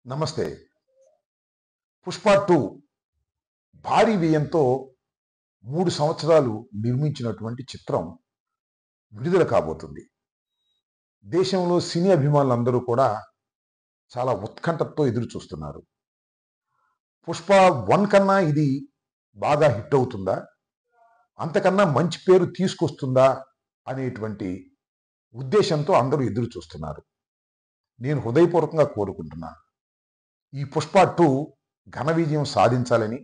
నమస్తే. 'పుష్ప 2' భారీ వ్యయంతో 3 సంవత్సరాలు నిర్మించినటువంటి చిత్రం విడుదల కాబోతుంది. దేశంలో సినీ అభిమానులందరూ కూడా చాలా ఉత్కంఠతో ఎదురు చూస్తున్నారు. 'పుష్ప 1' కన్నా ఇది బాగా హిట్ అవుతుందా? అంతకన్నా మంచి పేరు తీసుకొస్తుందా? అనేటువంటి ఉద్దేశంతో అందరూ ఎదురు చూస్తున్నారు. నేను హృదయపూర్వకంగా కోరుకుంటున్నా. ఈ 'పుష్ప 2' ఘన విజయం సాధించాలని,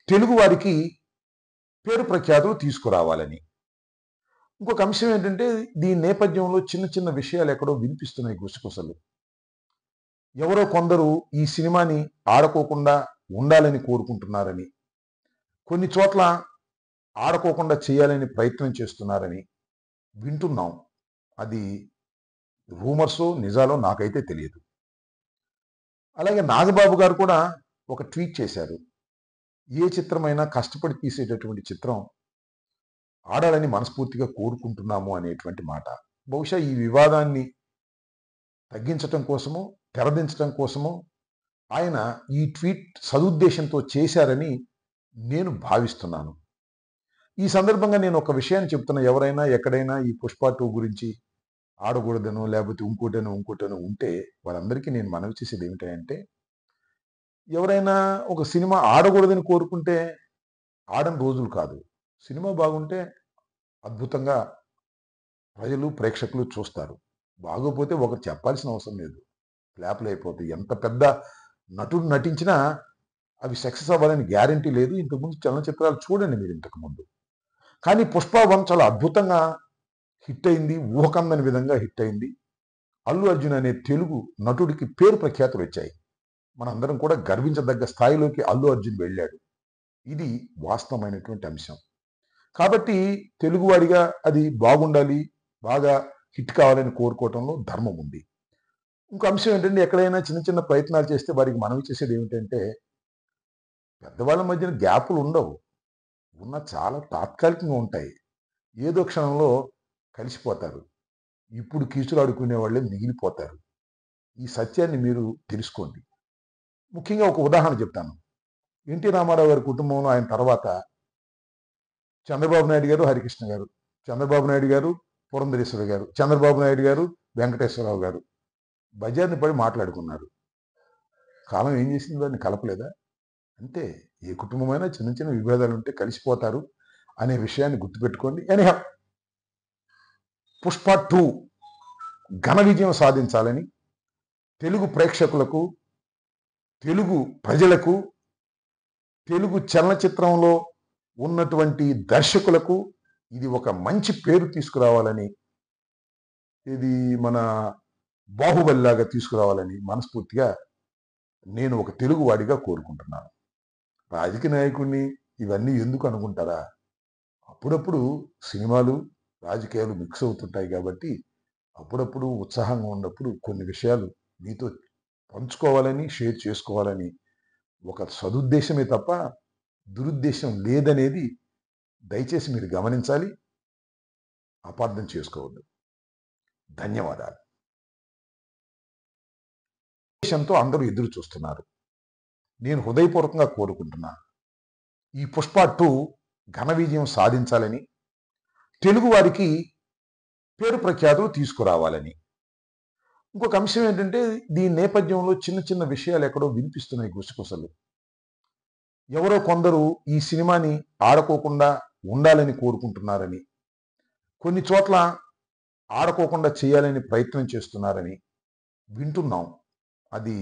తెలుగు వారికి పేరు ప్రఖ్యాతులు తీసుకురావాలని. ఇంకొక అంశం ఏంటంటే, దీని నేపథ్యంలో చిన్న చిన్న విషయాలు ఎక్కడో వినిపిస్తున్నాయి గుసగుసలు. ఎవరో కొందరు ఈ సినిమాని ఆడుకోకుండా ఉండాలని కోరుకుంటున్నారని, కొన్ని చోట్ల ఆడుకోకుండా చేయాలని ప్రయత్నం చేస్తున్నారని వింటున్నాం. అది రూమర్సో, నిజాలో నాకైతే తెలియదు. అలాగే నాగబాబు గారు కూడా ఒక ట్వీట్ చేశారు. ఏ చిత్రమైనా కష్టపడి తీసేటటువంటి చిత్రం ఆడాలని మనస్ఫూర్తిగా కోరుకుంటున్నాము అనేటువంటి మాట. బహుశా ఈ వివాదాన్ని తగ్గించటం కోసమో, తెరదించటం కోసమో ఆయన ఈ ట్వీట్ సదుద్దేశంతో చేశారని నేను భావిస్తున్నాను. ఈ సందర్భంగా నేను ఒక విషయాన్ని చెప్తున్నా. ఎవరైనా ఎక్కడైనా ఈ 'పుష్ప 2' గురించి ఆడకూడదనో, లేకపోతే ఇంకోటనో ఉంటే వాళ్ళందరికీ నేను మనవి చేసేది ఏమిటంటే, ఎవరైనా ఒక సినిమా ఆడకూడదని కోరుకుంటే ఆడని రోజులు కాదు. సినిమా బాగుంటే అద్భుతంగా ప్రజలు, ప్రేక్షకులు చూస్తారు. బాగోపోతే ఒకరు చెప్పాల్సిన అవసరం లేదు. ఫ్లాపులయిపోతాయి. ఎంత పెద్ద నటుడు నటించినా అవి సక్సెస్ అవ్వాలని గ్యారంటీ లేదు. ఇంతకుముందు చలనచిత్రాలు చూడండి మీరు ఇంతకుముందు. కానీ 'పుష్ప 1' చాలా అద్భుతంగా హిట్ అయింది. ఊహకందని విధంగా హిట్ అయింది. అల్లు అర్జున్ అనే తెలుగు నటుడికి పేరు ప్రఖ్యాతులొచ్చాయి. మనందరం కూడా గర్వించదగ్గ స్థాయిలోకి అల్లు అర్జున్ వెళ్ళాడు. ఇది వాస్తవమైనటువంటి అంశం. కాబట్టి తెలుగువాడిగా అది బాగుండాలి, బాగా హిట్ కావాలని కోరుకోవటంలో ధర్మం ఉంది. ఇంకో అంశం ఏంటంటే, ఎక్కడైనా చిన్న చిన్న ప్రయత్నాలు చేస్తే వారికి మనవి చేసేది ఏమిటంటే, పెద్దవాళ్ళ మధ్యన గ్యాపులు ఉండవు. ఉన్న చాలా తాత్కాలికంగా ఉంటాయి. ఏదో క్షణంలో కలిసిపోతారు. ఇప్పుడు కీచులాడుకునే వాళ్ళే మిగిలిపోతారు. ఈ సత్యాన్ని మీరు తెలుసుకోండి. ముఖ్యంగా ఒక ఉదాహరణ చెప్తాను. ఎన్టీ రామారావు గారి కుటుంబంలో ఆయన తర్వాత చంద్రబాబు నాయుడు గారు, హరికృష్ణ గారు. చంద్రబాబు నాయుడు గారు, పురంధరేశ్వరి గారు. చంద్రబాబు నాయుడు గారు, వెంకటేశ్వరరావు గారు. బజార్‌ని పడి మాట్లాడుకున్నారు. కాలం ఏం చేసింది వారిని కలపలేదా? అంతే. ఏ కుటుంబమైనా చిన్న చిన్న విభేదాలుంటే కలిసిపోతారు అనే విషయాన్ని గుర్తుపెట్టుకోండి. ఎనీహౌ 'పుష్ప 2' ఘన విజయం సాధించాలని తెలుగు ప్రేక్షకులకు, తెలుగు ప్రజలకు, తెలుగు చలనచిత్రంలో ఉన్నటువంటి దర్శకులకు ఇది ఒక మంచి పేరు తీసుకురావాలని, ఇది మన 'బాహుబలిలాగా' తీసుకురావాలని మనస్ఫూర్తిగా నేను ఒక తెలుగువాడిగా కోరుకుంటున్నాను. రాజకీయ నాయకుడిని ఇవన్నీ ఎందుకు అనుకుంటారా? అప్పుడప్పుడు సినిమాలు, రాజకీయాలు మిక్స్ అవుతుంటాయి కాబట్టి, అప్పుడప్పుడు ఉత్సాహంగా ఉన్నప్పుడు కొన్ని విషయాలు మీతో పంచుకోవాలని, షేర్ చేసుకోవాలని ఒక సదుద్దేశమే తప్ప, దురుద్దేశం లేదనేది దయచేసి మీరు గమనించాలి. అపార్థం చేసుకోవద్దు. ధన్యవాదాలు. దేశంతో అందరూ ఎదురు చూస్తున్నారు. నేను హృదయపూర్వకంగా కోరుకుంటున్నా. ఈ 'పుష్ప 2' ఘన విజయం సాధించాలని, తెలుగు వారికి పేరు ప్రఖ్యాతులు తీసుకురావాలని. ఇంకొక అంశం ఏంటంటే, దీని నేపథ్యంలో చిన్న చిన్న విషయాలు ఎక్కడో వినిపిస్తున్నాయి గుసగుసలు. ఎవరో కొందరు ఈ సినిమాని ఆడుకోకుండా ఉండాలని కోరుకుంటున్నారని, కొన్ని చోట్ల ఆడుకోకుండా చేయాలని ప్రయత్నం చేస్తున్నారని వింటున్నాం. అది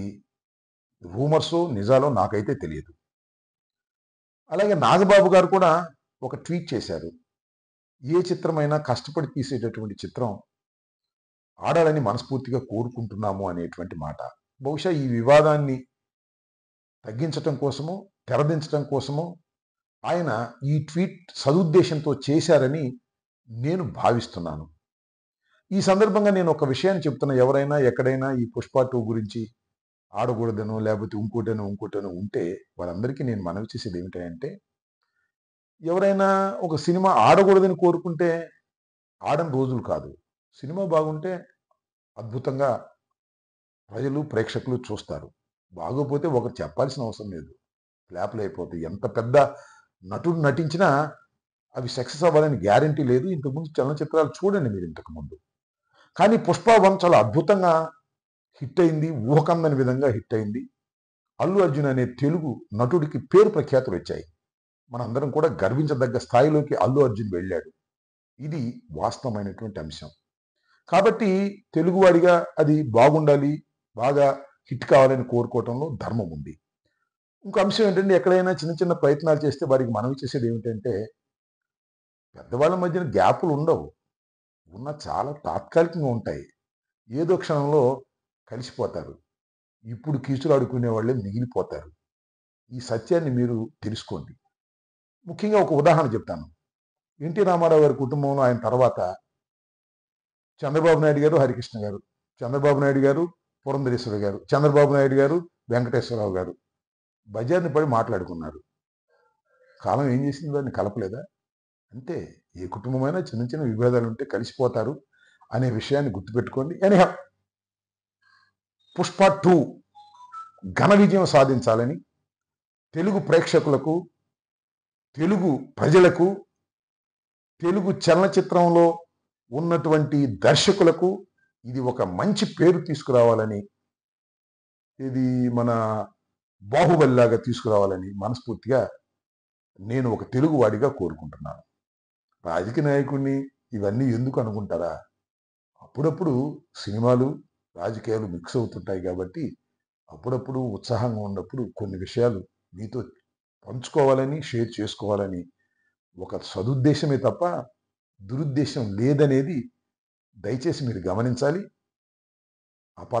రూమర్సో, నిజాలో నాకైతే తెలియదు. అలాగే నాగబాబు గారు కూడా ఒక ట్వీట్ చేశారు. ఏ చిత్రమైనా కష్టపడి తీసేటటువంటి చిత్రం ఆడాలని మనస్ఫూర్తిగా కోరుకుంటున్నాము అనేటువంటి మాట. బహుశా ఈ వివాదాన్ని తగ్గించటం కోసమో, తెరదించటం కోసమో ఆయన ఈ ట్వీట్ సదుద్దేశంతో చేశారని నేను భావిస్తున్నాను. ఈ సందర్భంగా నేను ఒక విషయాన్ని చెప్తున్నా. ఎవరైనా ఎక్కడైనా ఈ 'పుష్ప 2' గురించి ఆడకూడదనో, లేకపోతే ఇంకోటనో ఉంటే వాళ్ళందరికీ నేను మనవి చేసేది ఏమిటంటే, ఎవరైనా ఒక సినిమా ఆడకూడదని కోరుకుంటే ఆడని రోజులు కాదు. సినిమా బాగుంటే అద్భుతంగా ప్రజలు, ప్రేక్షకులు చూస్తారు. బాగోపోతే ఒకరు చెప్పాల్సిన అవసరం లేదు. ఫ్లాపులు అయిపోతాయి. ఎంత పెద్ద నటుడు నటించినా అవి సక్సెస్ అవ్వాలని గ్యారంటీ లేదు. ఇంతకుముందు చలనచిత్రాలు చూడండి మీరు ఇంతకుముందు. కానీ 'పుష్ప 1' చాలా అద్భుతంగా హిట్ అయింది. ఊహకందని విధంగా హిట్ అయింది. అల్లు అర్జున్ అనే తెలుగు నటుడికి పేరు ప్రఖ్యాతులు వచ్చాయి. మనందరం కూడా గర్వించదగ్గ స్థాయిలోకి అల్లు అర్జున్ వెళ్ళాడు. ఇది వాస్తవమైనటువంటి అంశం. కాబట్టి తెలుగువాడిగా అది బాగుండాలి, బాగా హిట్ కావాలని కోరుకోవటంలో ధర్మం ఉంది. ఇంకో అంశం ఏంటంటే ఎక్కడైనా చిన్న చిన్న ప్రయత్నాలు చేస్తే వారికి మనవి చేసేది ఏమిటంటే పెద్దవాళ్ళ మధ్యన గ్యాపులు ఉండవు. ఉన్న చాలా తాత్కాలికంగా ఉంటాయి. ఏదో క్షణంలో కలిసిపోతారు. ఇప్పుడు కీచులాడుకునే వాళ్ళే మిగిలిపోతారు. ఈ సత్యాన్ని మీరు తెలుసుకోండి. ముఖ్యంగా ఒక ఉదాహరణ చెప్తాను. ఎన్టీ రామారావు గారి కుటుంబంలో ఆయన తర్వాత చంద్రబాబు నాయుడు గారు, హరికృష్ణ గారు, చంద్రబాబు నాయుడు గారు, పురంధరేశ్వర గారు, చంద్రబాబు నాయుడు గారు, వెంకటేశ్వరరావు గారు బజార్ని పడి మాట్లాడుకున్నారు. కాలం ఏం చేసింది వారిని కలపలేదా? అంటే ఏ కుటుంబమైనా చిన్న చిన్న విభేదాలు ఉంటే కలిసిపోతారు అనే విషయాన్ని గుర్తుపెట్టుకోండి. ఎనీహౌ 'పుష్ప 2' ఘన విజయం సాధించాలని తెలుగు ప్రేక్షకులకు, తెలుగు ప్రజలకు, తెలుగు చలనచిత్రంలో ఉన్నటువంటి దర్శకులకు ఇది ఒక మంచి పేరు తీసుకురావాలని, ఇది మన 'బాహుబలిలాగా' తీసుకురావాలని మనస్ఫూర్తిగా నేను ఒక తెలుగువాడిగా కోరుకుంటున్నాను. రాజకీయ నాయకుడిని ఇవన్నీ ఎందుకు అనుకుంటారా? అప్పుడప్పుడు సినిమాలు, రాజకీయాలు మిక్స్ అవుతుంటాయి కాబట్టి అప్పుడప్పుడు ఉత్సాహంగా ఉన్నప్పుడు కొన్ని విషయాలు మీతో పంచుకోవాలని, షేర్ చేసుకోవాలని ఒక సదుద్దేశమే తప్ప దురుద్దేశం లేదనేది దయచేసి మీరు గమనించాలి.